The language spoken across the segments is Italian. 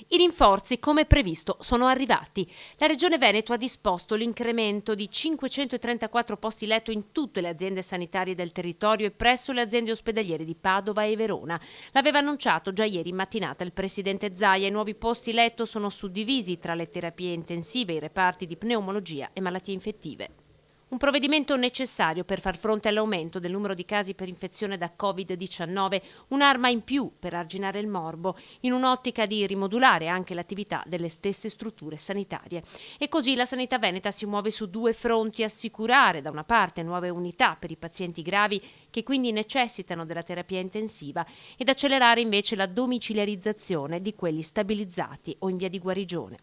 I rinforzi, come previsto, sono arrivati. La Regione Veneto ha disposto l'incremento di 534 posti letto in tutte le aziende sanitarie del territorio e presso le aziende ospedaliere di Padova e Verona. L'aveva annunciato già ieri in mattinata il presidente Zaia. I nuovi posti letto sono suddivisi tra le terapie intensive, i reparti di pneumologia e malattie infettive. Un provvedimento necessario per far fronte all'aumento del numero di casi per infezione da Covid-19, un'arma in più per arginare il morbo, in un'ottica di rimodulare anche l'attività delle stesse strutture sanitarie. E così la sanità veneta si muove su due fronti: assicurare da una parte nuove unità per i pazienti gravi che quindi necessitano della terapia intensiva ed accelerare invece la domiciliarizzazione di quelli stabilizzati o in via di guarigione.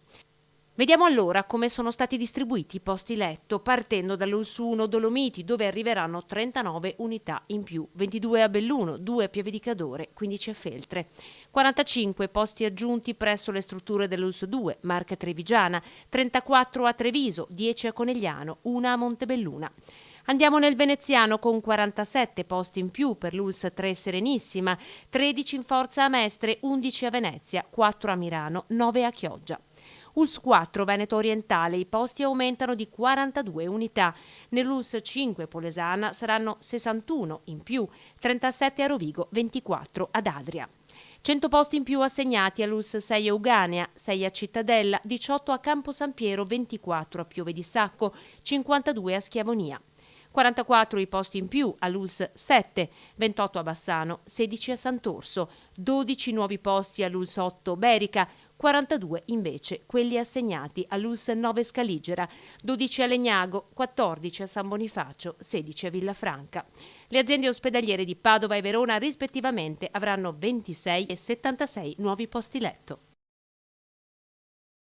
Vediamo allora come sono stati distribuiti i posti letto, partendo dall'ULSS 1 Dolomiti, dove arriveranno 39 unità in più, 22 a Belluno, 2 a Pieve di Cadore, 15 a Feltre, 45 posti aggiunti presso le strutture dell'ULSS 2, Marca Trevigiana, 34 a Treviso, 10 a Conegliano, 1 a Montebelluna. Andiamo nel Veneziano con 47 posti in più per l'ULSS 3 Serenissima, 13 in Forza a Mestre, 11 a Venezia, 4 a Mirano, 9 a Chioggia. ULSS 4 Veneto Orientale, i posti aumentano di 42 unità. Nell'ULSS 5 Polesana saranno 61 in più, 37 a Rovigo, 24 ad Adria. 100 posti in più assegnati all'ULSS 6 Euganea, 6 a Cittadella, 18 a Campo San Piero, 24 a Piove di Sacco, 52 a Schiavonia. 44 i posti in più all'ULSS 7, 28 a Bassano, 16 a Sant'Orso, 12 nuovi posti all'ULSS 8 Berica, 42 invece quelli assegnati all'ULSS 9 Scaligera, 12 a Legnago, 14 a San Bonifacio, 16 a Villafranca. Le aziende ospedaliere di Padova e Verona rispettivamente avranno 26 e 76 nuovi posti letto.